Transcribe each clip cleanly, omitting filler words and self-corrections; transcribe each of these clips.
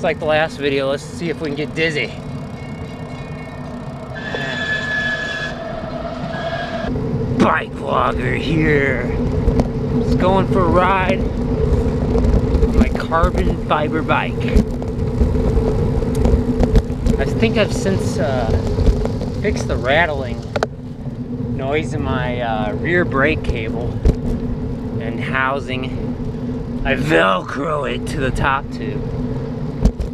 just like the last video, let's see if we can get dizzy. Bike vlogger here. Just going for a ride on my carbon fiber bike. I think I've since fixed the rattling noise in my rear brake cable and housing. I Velcro it to the top tube,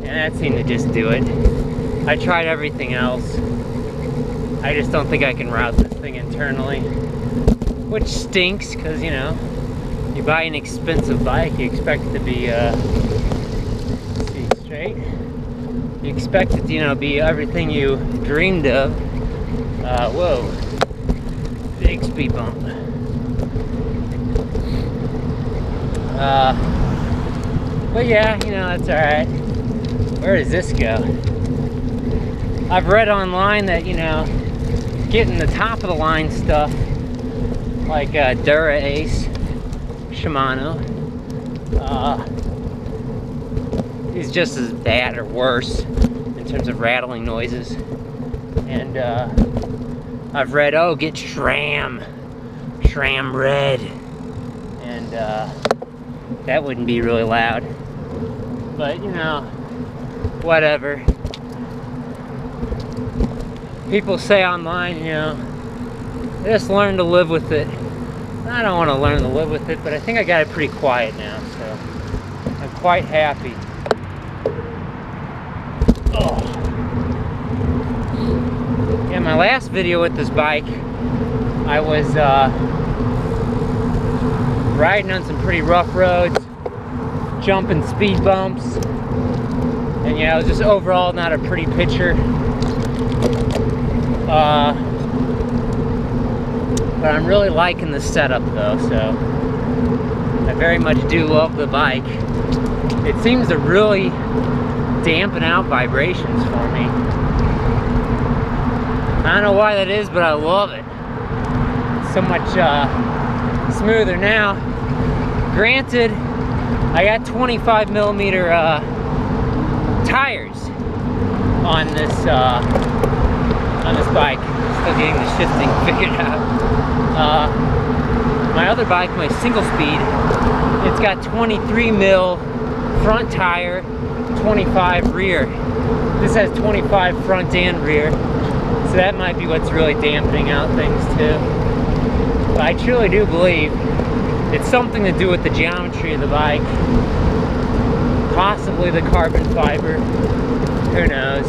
and that seemed to just do it. I tried everything else. I just don't think I can route this thing internally, which stinks because, you know, you buy an expensive bike, you expect it to be, see straight, you expect it to, you know, be everything you dreamed of. Whoa, big speed bump. But yeah, you know, that's alright. Where does this go? I've read online that, you know, getting the top of the line stuff like Dura Ace, Shimano, is just as bad or worse in terms of rattling noises. And I've read, oh, get SRAM Red, and that wouldn't be really loud, but you know, whatever. People say online, you know, just learn to live with it. I don't want to learn to live with it, but I think I got it pretty quiet now, so I'm quite happy. Oh. Yeah, my last video with this bike, I was riding on some pretty rough roads, jumping speed bumps, and yeah, it was just overall not a pretty picture. But I'm really liking the setup though, so I very much do love the bike. It seems to really dampen out vibrations for me. I don't know why that is, but I love it. It's so much smoother now. Granted, I got 25mm tires on this bike. Still getting the shifting figured out. My other bike, my single speed, it's got 23mm front tire, 25 rear. This has 25 front and rear, so that might be what's really dampening out things too. But I truly do believe it's something to do with the geometry of the bike, possibly the carbon fiber, who knows.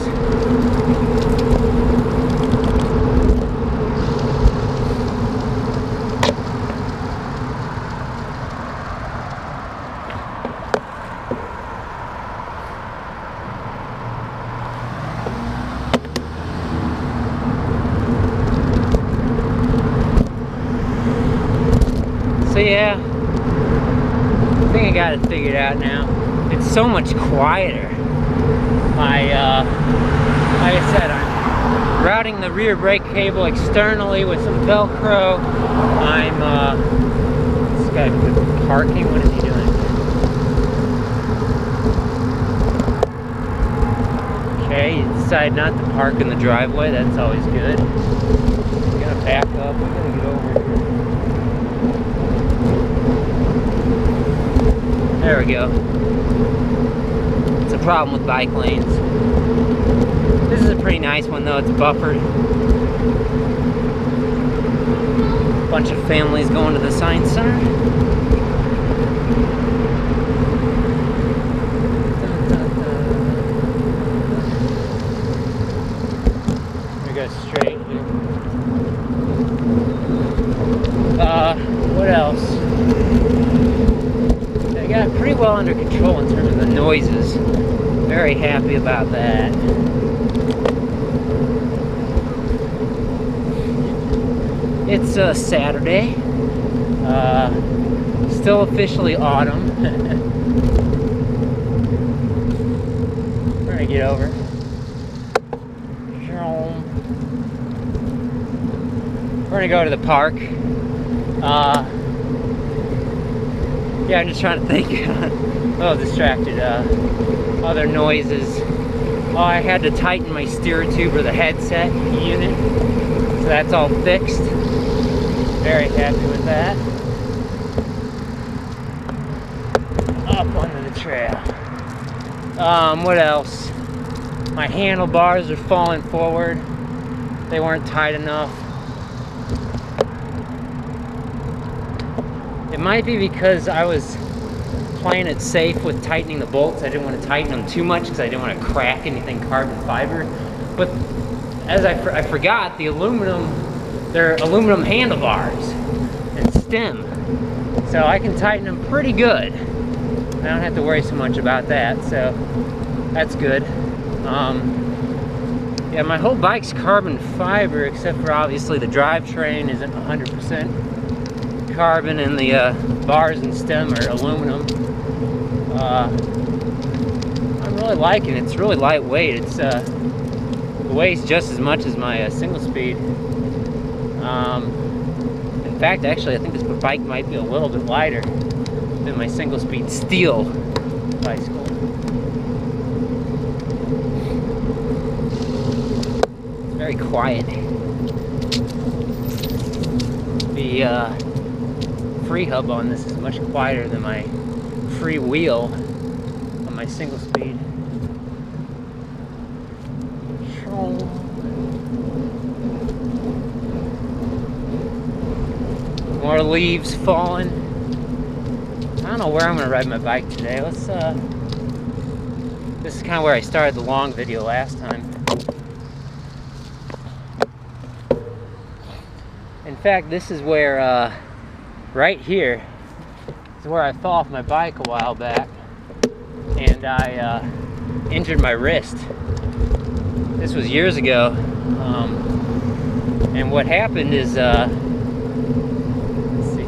So yeah, I think I got it figured out now. It's so much quieter. Like I said, I'm routing the rear brake cable externally with some Velcro. I'm, this guy parking, what is he doing? Okay, you decide not to park in the driveway, that's always good. I'm gonna back up, we're gonna get over here. There we go. It's a problem with bike lanes. This is a pretty nice one though, it's buffered. Bunch of families going to the science center. We go straight here. What else? I got it pretty well under control in terms of the noises. Very happy about that. It's Saturday. Still officially autumn. We're gonna get over. We're gonna go to the park. Yeah, I'm just trying to think. A little distracted. Other noises. Oh, I had to tighten my steer tube or the headset unit. So that's all fixed. Very happy with that. Up onto the trail. What else? My handlebars are falling forward. They weren't tight enough. It might be because I was playing it safe with tightening the bolts. I didn't want to tighten them too much because I didn't want to crack anything carbon fiber. But as I forgot, the they're aluminum handlebars and stem. So I can tighten them pretty good. I don't have to worry so much about that, so that's good. Yeah, my whole bike's carbon fiber, except for obviously the drivetrain isn't 100% carbon, and the bars and stem are aluminum. I'm really liking it. It's really lightweight. It weighs just as much as my single speed. In fact, actually, I think this bike might be a little bit lighter than my single speed steel bicycle. It's very quiet. The free hub on this is much quieter than my free wheel on my single speed. More leaves falling. I don't know where I'm gonna ride my bike today. Let's this is kind of where I started the long video last time. In fact, this is where right here is where I fell off my bike a while back, and I injured my wrist. This was years ago, and what happened is let's see.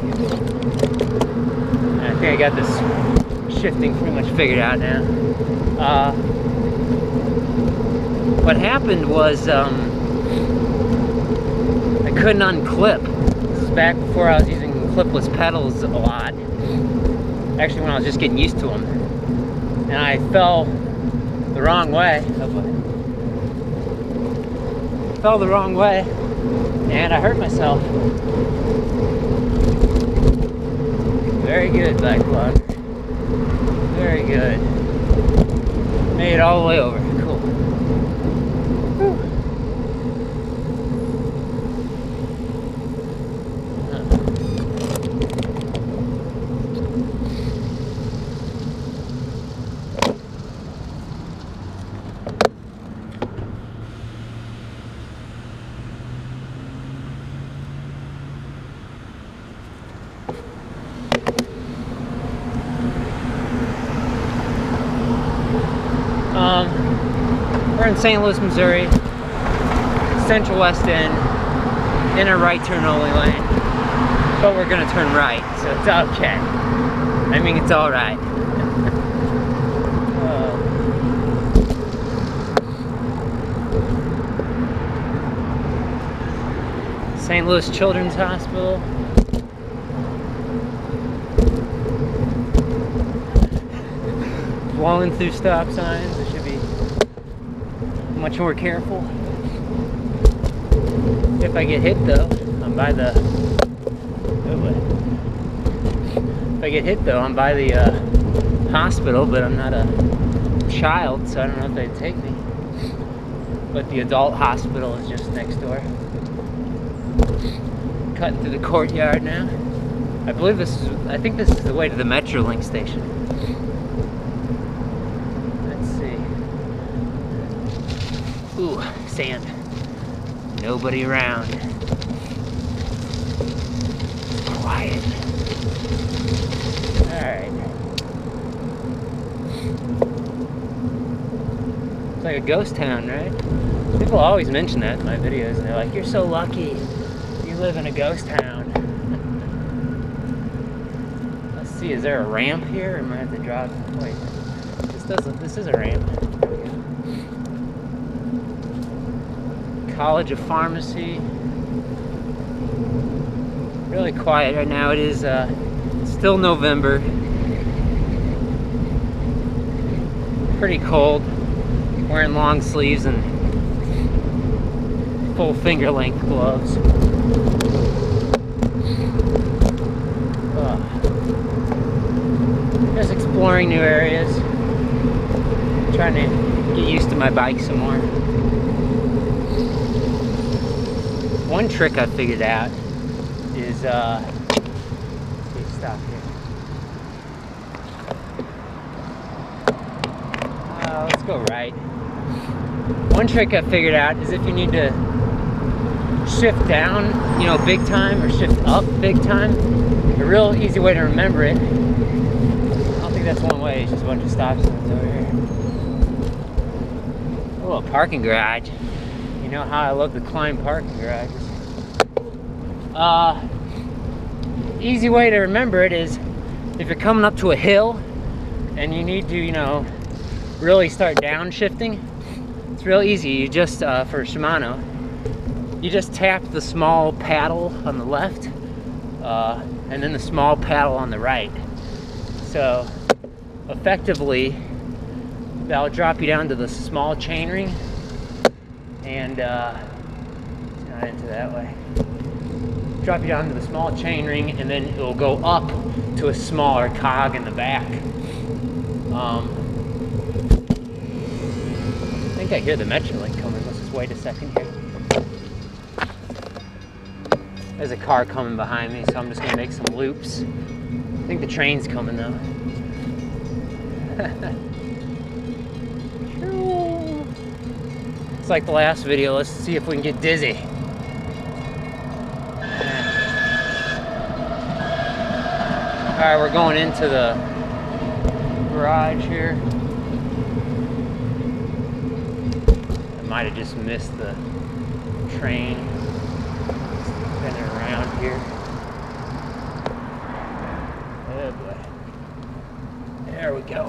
I think I got this shifting pretty much figured out now. What happened was I couldn't unclip. This is back before I was using clipless pedals a lot. Actually, when I was just getting used to them. And I fell the wrong way. Fell the wrong way, and I hurt myself. Very good, BIKEBLOGGER. Very good. Made it all the way over. Cool. Whew. We're in St. Louis, Missouri, Central West End, in a right turn only lane, but we're gonna turn right, so it's okay. I mean, it's all right. St. Louis Children's Hospital. Blowing through stop signs. I should be much more careful. If I get hit though, I'm by the if I get hit though, I'm by the hospital, but I'm not a child, so I don't know if they'd take me. But the adult hospital is just next door. Cutting through the courtyard now. I think this is the way to the Metrolink station. Ooh, sand. Nobody around. Quiet. Alright. It's like a ghost town, right? People always mention that in my videos, and they're like, you're so lucky. You live in a ghost town. Let's see, is there a ramp here? Or am I have to drop? Wait. This is a ramp. College of Pharmacy. Really quiet right now. It is still November. pretty cold. Wearing long sleeves and full finger length gloves. Just exploring new areas. Trying to get used to my bike some more. One trick I figured out is stop here. Let's go right. One trick I figured out is if you need to shift down, you know, big time, or shift up big time, a real easy way to remember it. I don't think that's one way, it's just a bunch of stop signs over here. Oh, a parking garage. You know how I love to climb parking garages. Easy way to remember it is if you're coming up to a hill and you need to, you know, really start downshifting. It's real easy. You just, for Shimano, you just tap the small paddle on the left and then the small paddle on the right. So effectively, that'll drop you down to the small chainring and it's not into that way. Drop you down to the small chainring and then it'll go up to a smaller cog in the back. I think I hear the Metrolink coming. Let's just wait a second here. There's a car coming behind me, so I'm just gonna make some loops. I think the train's coming though. It's like the last video. Let's see if we can get dizzy. Alright, we're going into the garage here. I might have just missed the train spinning around here. Oh boy. There we go.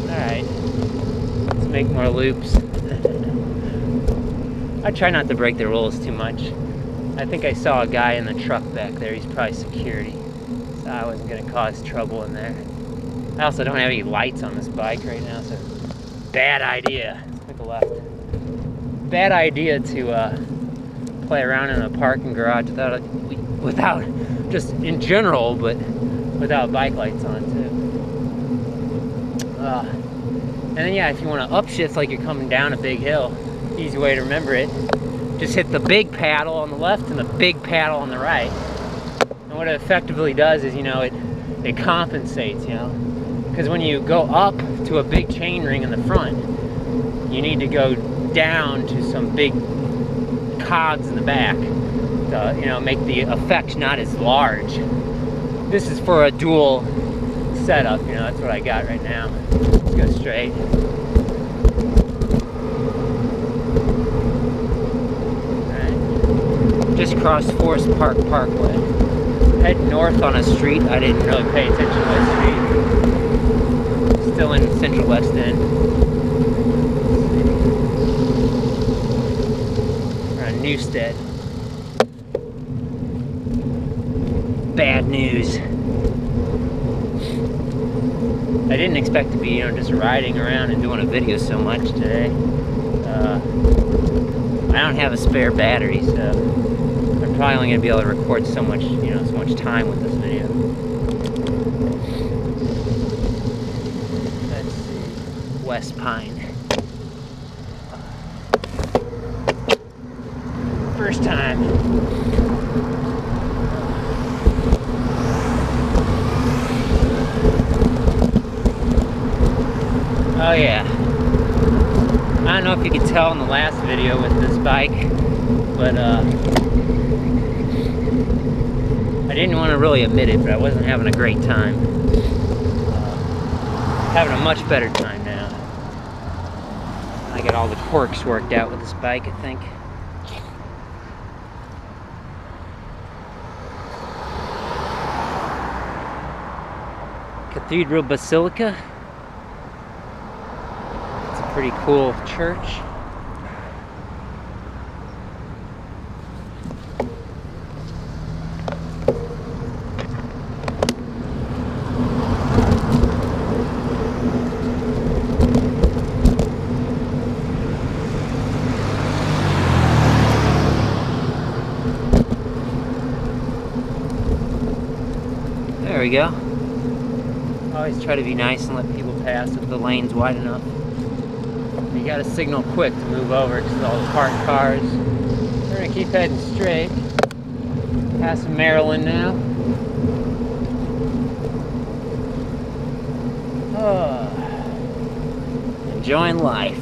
Alright, let's make more loops. I try not to break the rules too much. I think I saw a guy in the truck back there. He's probably security, so I wasn't going to cause trouble in there. I also don't have any lights on this bike right now, so bad idea. Let's make a left. Bad idea to play around in a parking garage without just in general, but without bike lights on too. And then yeah, if you want to upshift like you're coming down a big hill, easy way to remember it, just hit the big paddle on the left and the big paddle on the right. And what it effectively does is, you know, it compensates, you know, because when you go up to a big chain ring in the front, you need to go down to some big cogs in the back to, you know, make the effect not as large. This is for a dual setup, you know, that's what I got right now. Let's go straight. Just crossed Forest Park Parkway. Head north on a street. I didn't really pay attention to that street. Still in Central West End. We're on Newstead. Bad news. I didn't expect to be, you know, just riding around and doing a video so much today. I don't have a spare battery, so I'm probably only going to be able to record so much, you know, so much time with this video. Let's see. West Pine. First time. Oh yeah. I don't know if you could tell in the last video with this bike, but I didn't want to really admit it, but I wasn't having a great time. Having a much better time now. I got all the quirks worked out with this bike, I think. Cathedral Basilica. It's a pretty cool church. we go. Always try to be nice and let people pass if the lane's wide enough. You gotta signal quick to move over because all the parked cars. We're gonna keep heading straight. Passing Maryland now. Oh, enjoying life.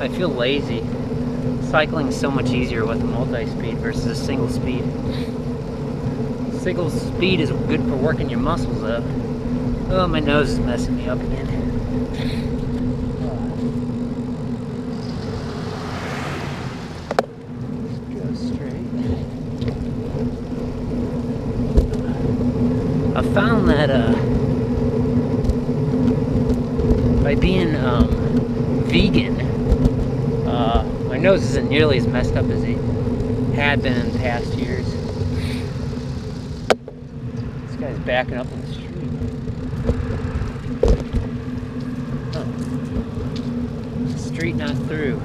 I feel lazy. Cycling is so much easier with a multi-speed versus a single speed. Single speed is good for working your muscles up. Oh, my nose is messing me up again. Go straight. I found that by being vegan, my nose isn't nearly as messed up as it had been in past years. This guy's backing up in the street. Huh. Street not through.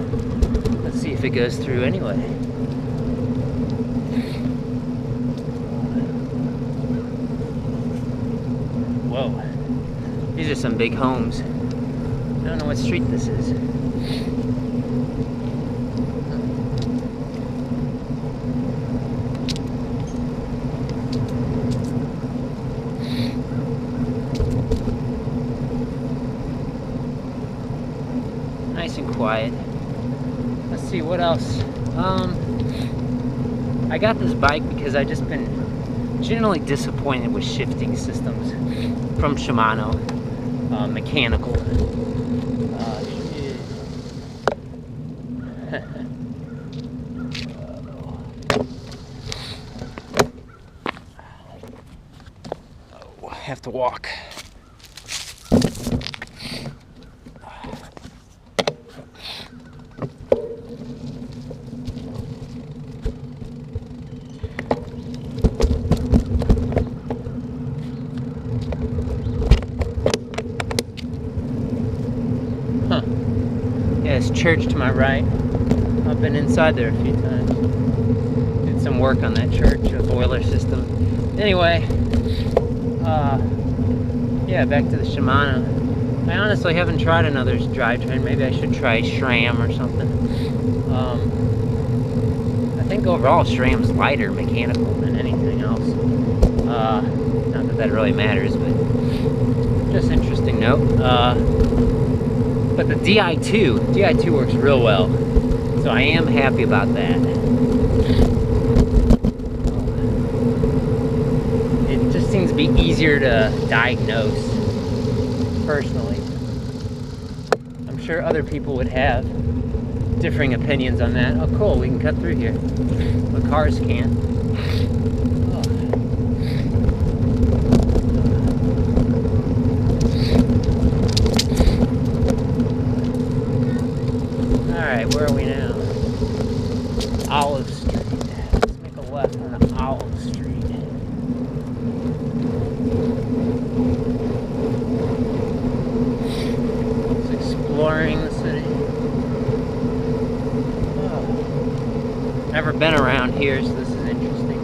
Let's see if it goes through anyway. Whoa. These are some big homes. I don't know what street this is. Nice and quiet. Let's see what else. I got this bike because I've just been generally disappointed with shifting systems from Shimano, mechanical. Oh, I have to walk. There's church to my right. I've been inside there a few times. Did some work on that church, a boiler system. Anyway, yeah, back to the Shimano. I honestly haven't tried another drivetrain. Maybe I should try SRAM or something. I think overall SRAM's lighter mechanical than anything else. Not that that really matters, but just interesting note. But the DI2 works real well, so I am happy about that. It just seems to be easier to diagnose, personally. I'm sure other people would have differing opinions on that. Oh cool, we can cut through here, but cars can't. Alright, where are we now? Olive Street. Let's make a left on Olive Street. Just exploring the city. Oh. Never been around here, so this is interesting.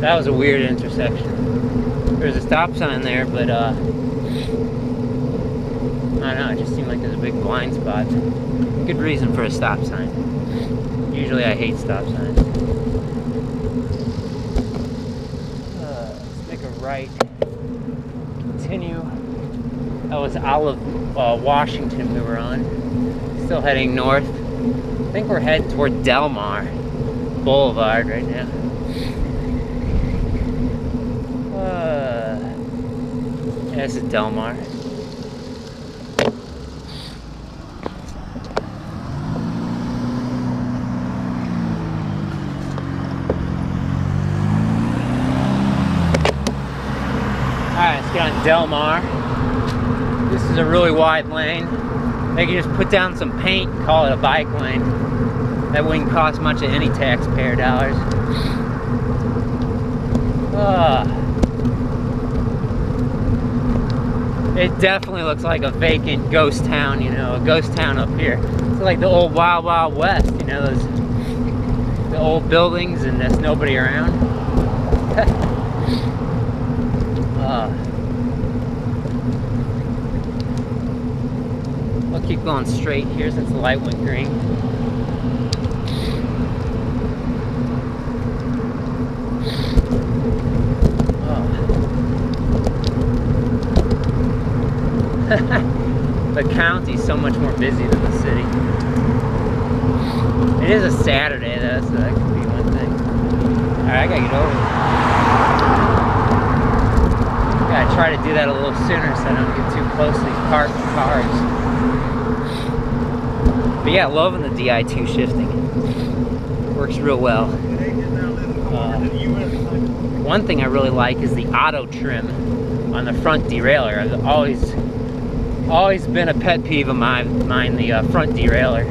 That was a weird intersection. There's a stop sign there, but I don't know, it just seemed like there's a big blind spot. Good reason for a stop sign. Usually I hate stop signs. Let's make a right. Continue. That was Olive Washington we were on. Still heading north. I think we're heading toward Del Mar Boulevard right now. Yeah, this is Del Mar. Alright, let's get on Del Mar. This is a really wide lane. They can just put down some paint and call it a bike lane. That wouldn't cost much of any taxpayer dollars. It definitely looks like a vacant ghost town, you know, a ghost town up here. It's like the old Wild Wild West, you know, the old buildings and there's nobody around. We'll keep going straight here since the light went green. The county's so much more busy than the city. It is a Saturday though, so that could be one thing. Alright, I gotta get over there. Gotta try to do that a little sooner so I don't get too close to these parked cars. But yeah, loving the Di2 shifting. Works real well. One thing I really like is the auto trim on the front derailleur. I've always been a pet peeve of mine, the front derailleur.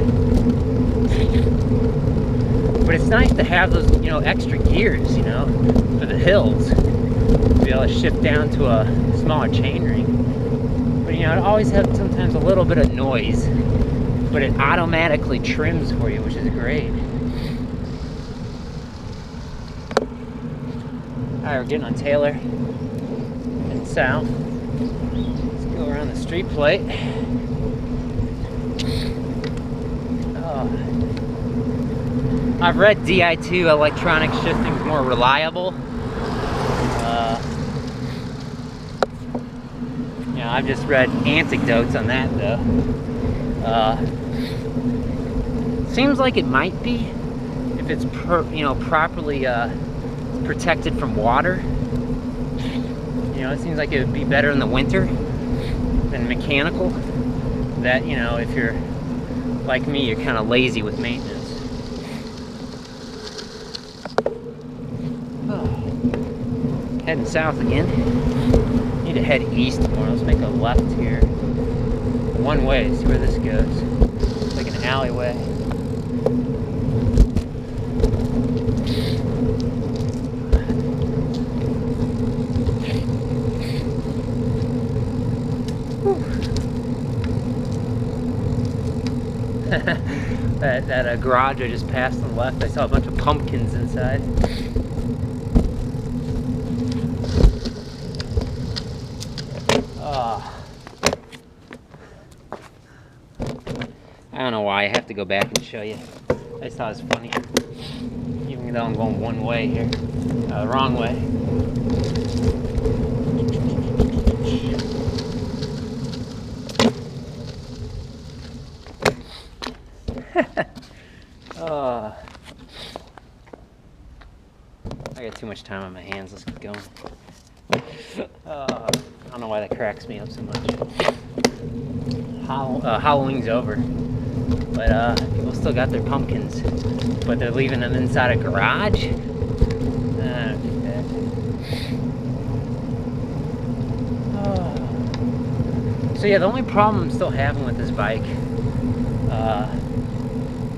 But it's nice to have those, you know, extra gears, you know, for the hills. To be able to shift down to a smaller chainring. But you know, it always has sometimes a little bit of noise, but it automatically trims for you, which is great. Alright, we're getting on Taylor and south. Let's go around the street plate. Oh. I've read Di2 electronic shifting is more reliable. You know, I've just read anecdotes on that though. Seems like it might be if it's properly protected from water. You know, it seems like it would be better in the winter than mechanical. That, you know, if you're like me, you're kind of lazy with maintenance. Oh. Heading south again. Need to head east more. Let's make a left here. One way, see where this goes. It's like an alleyway. that garage I just passed on the left, I saw a bunch of pumpkins inside. I don't know why I have to go back and show you. I just thought it was funny. Even though I'm going one way here. The wrong way. I got too much time on my hands. Let's keep going. I don't know why that cracks me up so much. Halloween's over, but people still got their pumpkins, but they're leaving them inside a garage. So yeah, the only problem I'm still having with this bike,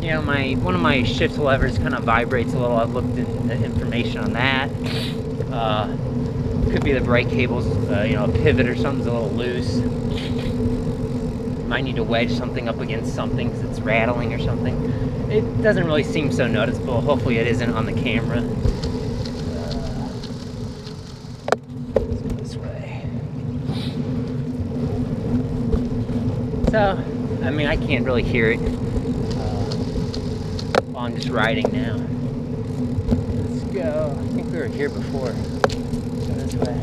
you know, one of my shift levers kind of vibrates a little. I've looked into the information on that. Could be the brake cables, you know, a pivot or something's a little loose. Might need to wedge something up against something because it's rattling or something. It doesn't really seem so noticeable. Hopefully it isn't on the camera. Let's go this way. So, I mean, I can't really hear it while I'm just riding now. Let's go. I think we were here before. Go this way.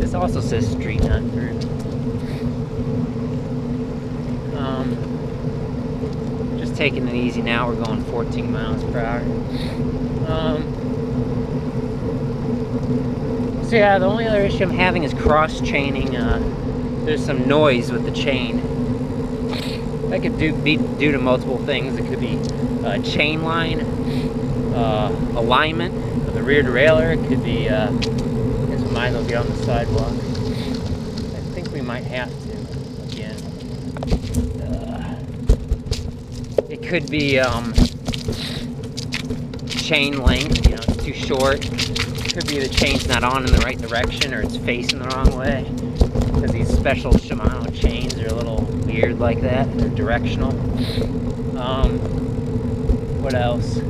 This also says street, not through. Just taking it easy now. We're going 14 miles per hour. So yeah, the only other issue I'm having is cross chaining. There's some noise with the chain. That could be due to multiple things. It could be chain line, alignment of the rear derailleur. It could be, I guess we might as well get on the sidewalk. I think we might have to again. It could be chain length. You know, it's too short. Could be the chain's not on in the right direction or it's facing the wrong way. Because these special Shimano chains are a little weird like that. They're directional. What else?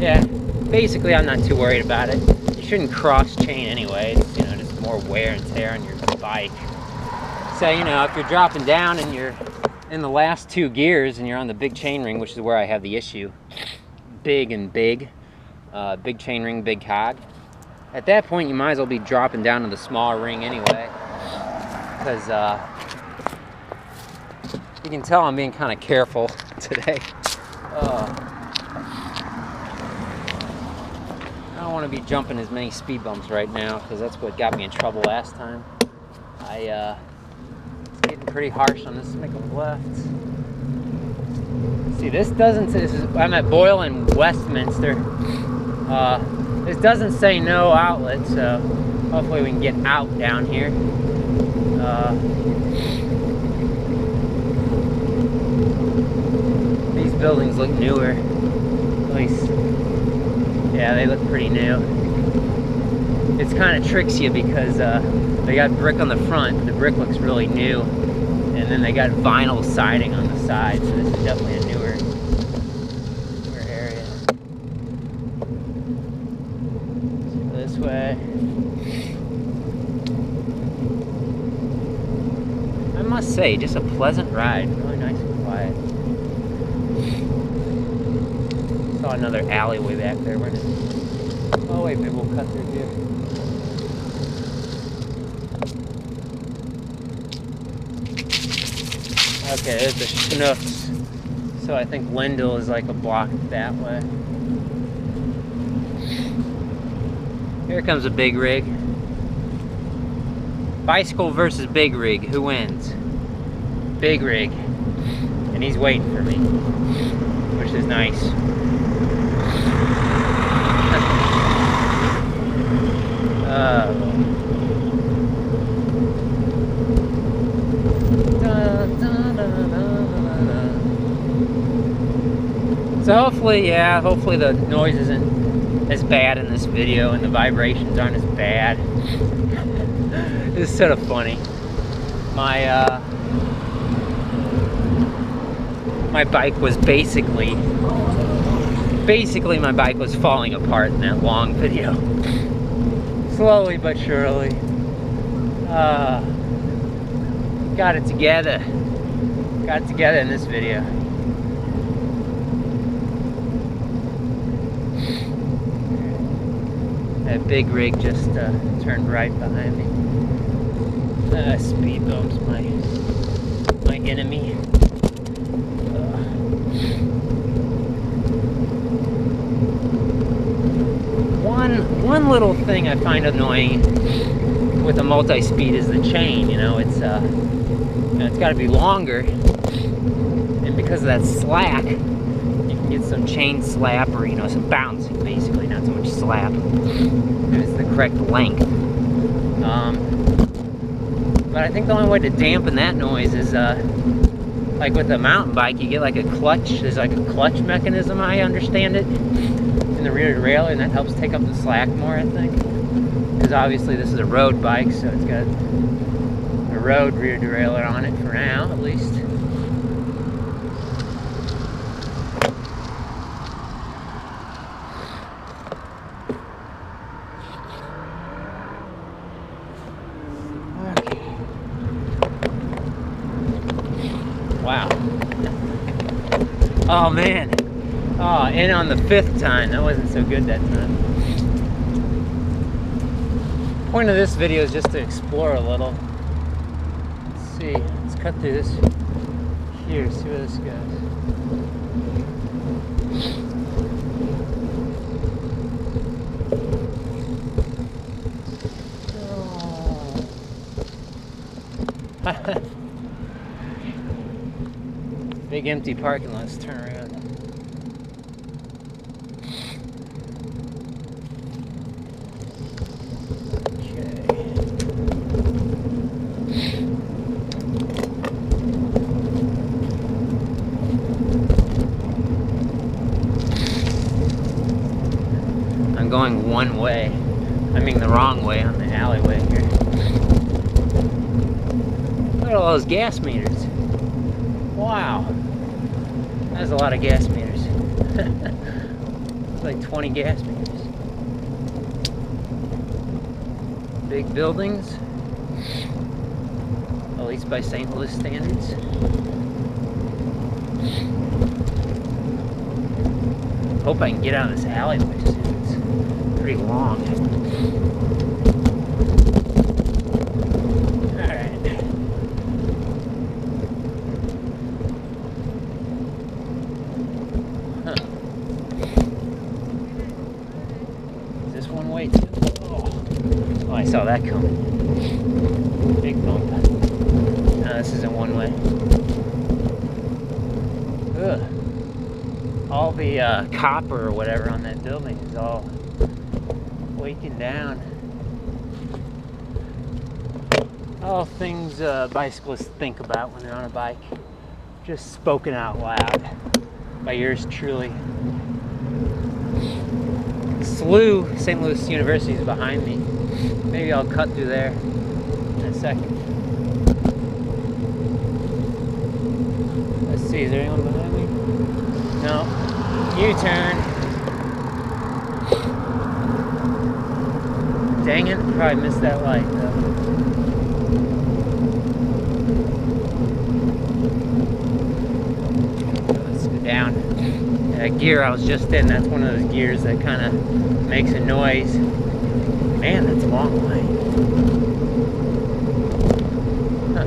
Yeah, basically I'm not too worried about it. You shouldn't cross chain anyway. It's, you know, just more wear and tear on your bike. So, you know, if you're dropping down and you're in the last 2 gears and you're on the big chainring, which is where I have the issue, big chain ring, big cog, at that point you might as well be dropping down to the smaller ring anyway, because you can tell I'm being kind of careful today. I don't want to be jumping as many speed bumps right now, because that's what got me in trouble last time. It's getting pretty harsh on this. Make a left. See, this doesn't. I'm at Boyle and Westminster. This doesn't say no outlet, so hopefully we can get out down here. These buildings look newer. At least, yeah, they look pretty new. It's kind of tricks you because they got brick on the front. The brick looks really new, and then they got vinyl siding on the side. So this is definitely a newer area. So this way. I must say, just a pleasant ride. Really nice and quiet. Saw another alleyway back there. Where did it? Oh wait, maybe we'll cut through here. Okay, there's the Schnooks. So I think Lindell is like a block that way. Here comes a big rig. Bicycle versus big rig. Who wins? Big rig. And he's waiting for me, which is nice. So hopefully the noise isn't as bad in this video and the vibrations aren't as bad. This is sort of funny. My bike was basically my bike was falling apart in that long video. Slowly but surely. Got it together. Got it together in this video. That big rig just turned right behind me. Speed bumps, my enemy. One little thing I find annoying with a multi-speed is the chain. You know, it's got to be longer, and because of that slack, you can get some chain slap or some bouncing, basically, not so much slap. It's the correct length. But I think the only way to dampen that noise is like with a mountain bike, you get like a clutch. There's like a clutch mechanism, I understand it, in the rear derailleur, and that helps take up the slack more, I think. Because obviously this is a road bike, so it's got a road rear derailleur on it for now, at least. Okay. Wow. Oh man. Oh, and on the 5th time, that wasn't so good that time. The point of this video is just to explore a little. Let's see, let's cut through this here, see where this goes. Oh. Big empty parking lot, let's turn around. I'm going one way. I mean the wrong way on the alleyway here. Look at all those gas meters. Wow. That's a lot of gas meters. It's like 20 gas meters. Big buildings. At least by St. Louis standards. Hope I can get out of this alleyway soon. It's pretty long. Alright. Huh. Is this one way too? Oh, I saw that coming. Big bump. No, this isn't one way. Ugh. All the copper or whatever on that building is all waking down. All things bicyclists think about when they're on a bike. Just spoken out loud by yours truly. SLU, St. Louis University, is behind me. Maybe I'll cut through there in a second. Let's see, is there anyone behind me? No. U-turn. Dang it, probably missed that light though. Let's go down. That gear I was just in, that's one of those gears that kind of makes a noise. Man, that's a long way. Huh.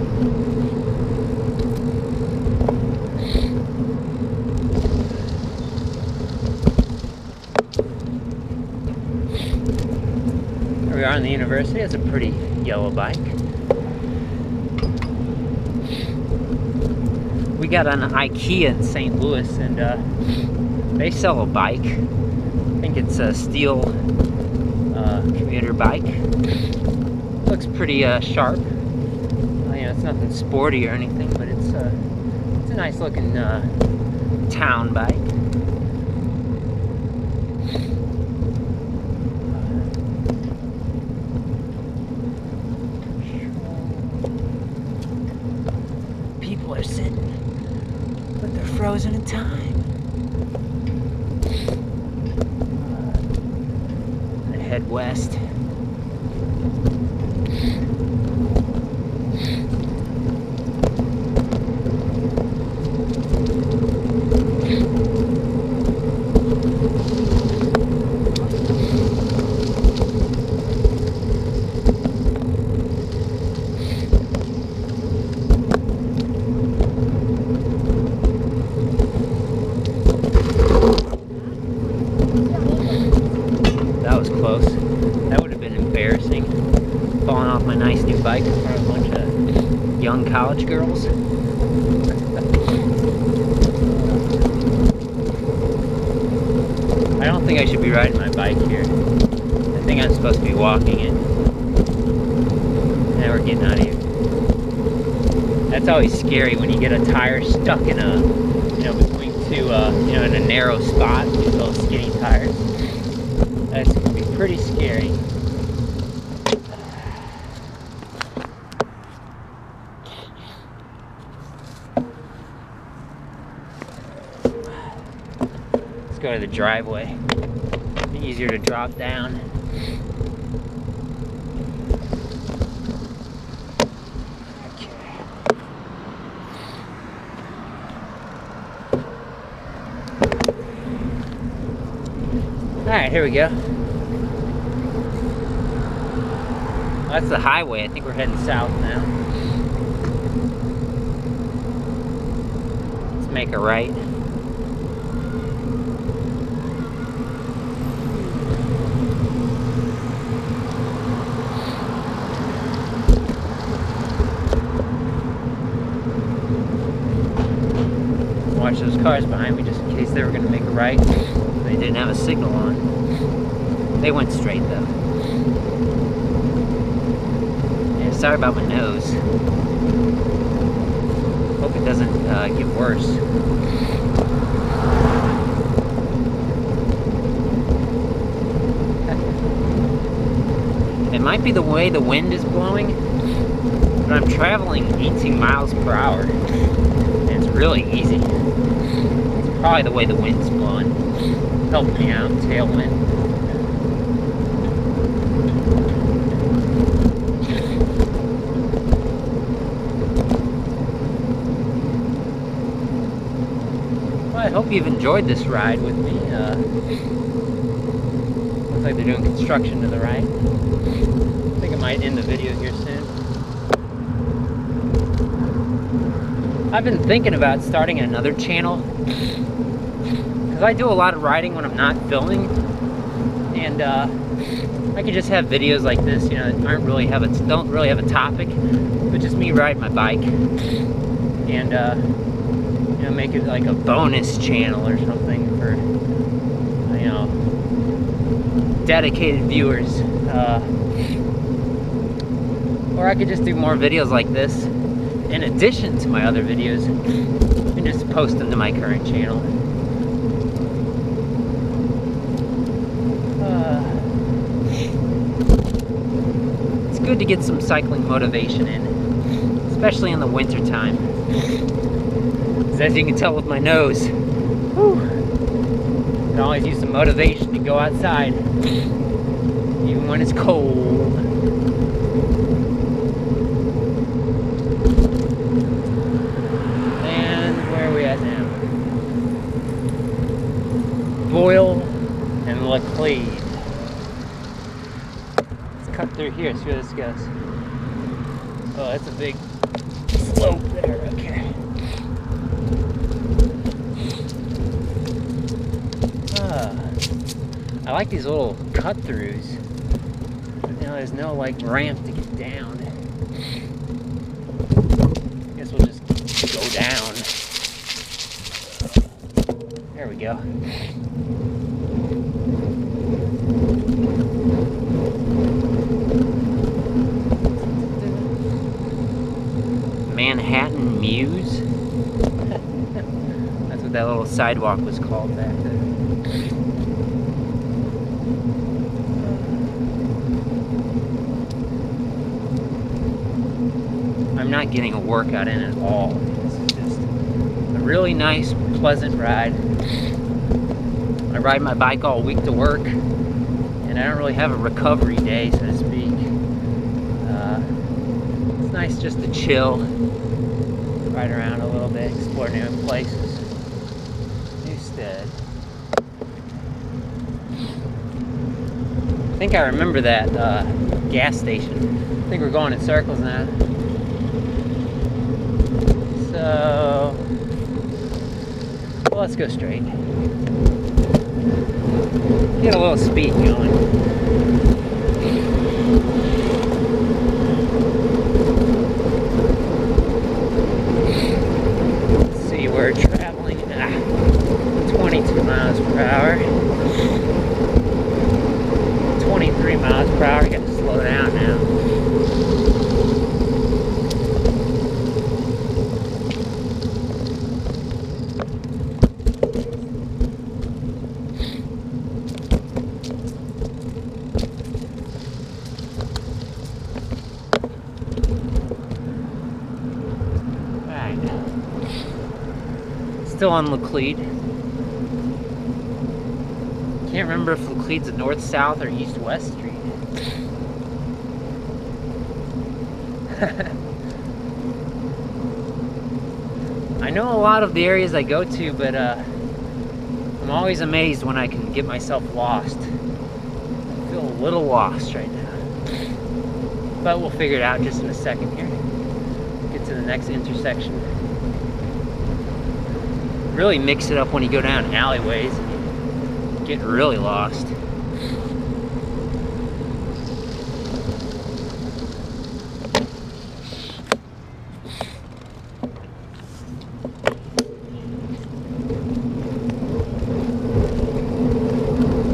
Here we are in the university. It's a pretty yellow bike. We got on IKEA in St. Louis, and they sell a bike. I think it's a steel commuter bike. Looks pretty sharp. You know, it's nothing sporty or anything, but it's a nice looking town bike. People are sitting, but they're frozen in time. Head west. That was close. That would have been embarrassing. Falling off my nice new bike in front of a bunch of young college girls. I don't think I should be riding my bike here. I think I'm supposed to be walking it. Now we're getting out of here. That's always scary when you get a tire stuck in a, you know, between two, you know, in a narrow spot with those skinny tires. That's gonna be pretty scary. Let's go to the driveway. Be easier to drop down. Alright, here we go. That's the highway. I think we're heading south now. Let's make a right. Watch those cars behind me just in case they were going to make a right. They didn't have a signal on. They went straight though. Yeah, sorry about my nose. Hope it doesn't get worse. might be the way the wind is blowing, but I'm traveling 18 miles per hour, and it's really easy. It's probably the way the wind's blowing. Helping me out, tailwind. Well, I hope you've enjoyed this ride with me. Looks like they're doing construction to the right. I think I might end the video here soon. I've been thinking about starting another channel because I do a lot of riding when I'm not filming, and I could just have videos like this, you know, that don't really have a topic, but just me riding my bike, and you know, make it like a bonus channel or something for, you know, dedicated viewers. Or I could just do more videos like this in addition to my other videos and just post them to my current channel. It's good to get some cycling motivation in, especially in the winter time. As you can tell with my nose, whew, I can always use some motivation to go outside, even when it's cold. And where are we at now? Boyle and Laclede. Let's cut through here, see where this goes. Oh, that's a big slope there, okay. I like these little cut-throughs. You know, there's no like ramp to get down. Guess we'll just go down. There we go. Manhattan Muse? That's what that little sidewalk was called back there. I'm not getting a workout in at all. It's just a really nice, pleasant ride. I ride my bike all week to work, and I don't really have a recovery day, so to speak. It's nice just to chill, ride around a little bit, explore new places. Newstead. I think I remember that gas station. I think we're going in circles now. So, well, let's go straight. Get a little speed going. Let's see, we're traveling 22 miles per hour. 23 miles per hour, you gotta slow down now. Still on Laclede. Can't remember if Laclede's a north-south or east-west street. I know a lot of the areas I go to, but I'm always amazed when I can get myself lost. I feel a little lost right now. But we'll figure it out just in a second here. Get to the next intersection. Really mix it up when you go down alleyways and you get really lost.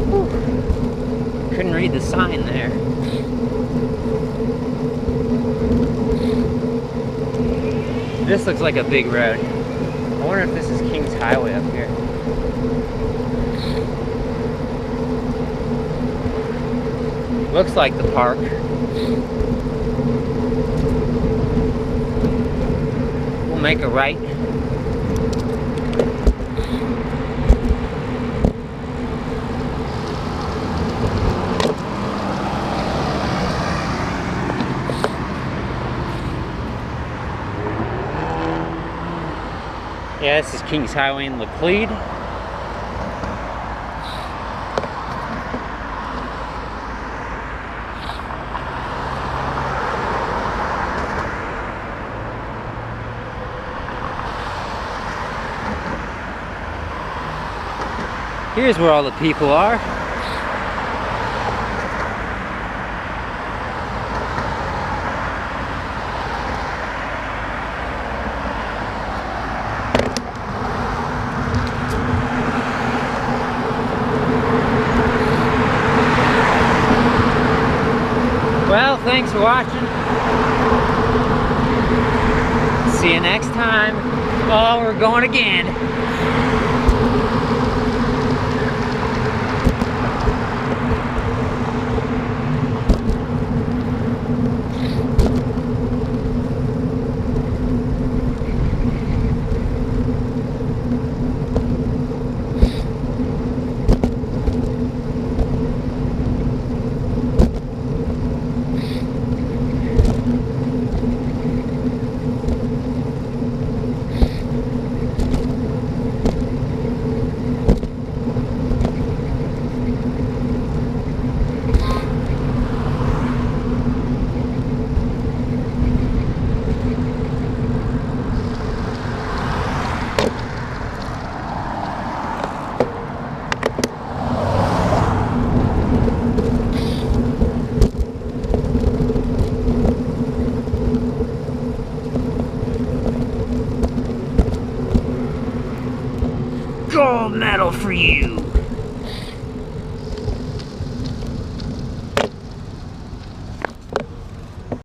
Whew. Couldn't read the sign there. This looks like a big road. I wonder if this is King's Highway up here. Looks like the park. We'll make a right. Yeah, this is Kings Highway in Laclede. Here's where all the people are. Well, thanks for watching. See you next time. Oh, we're going again. Gold medal for you!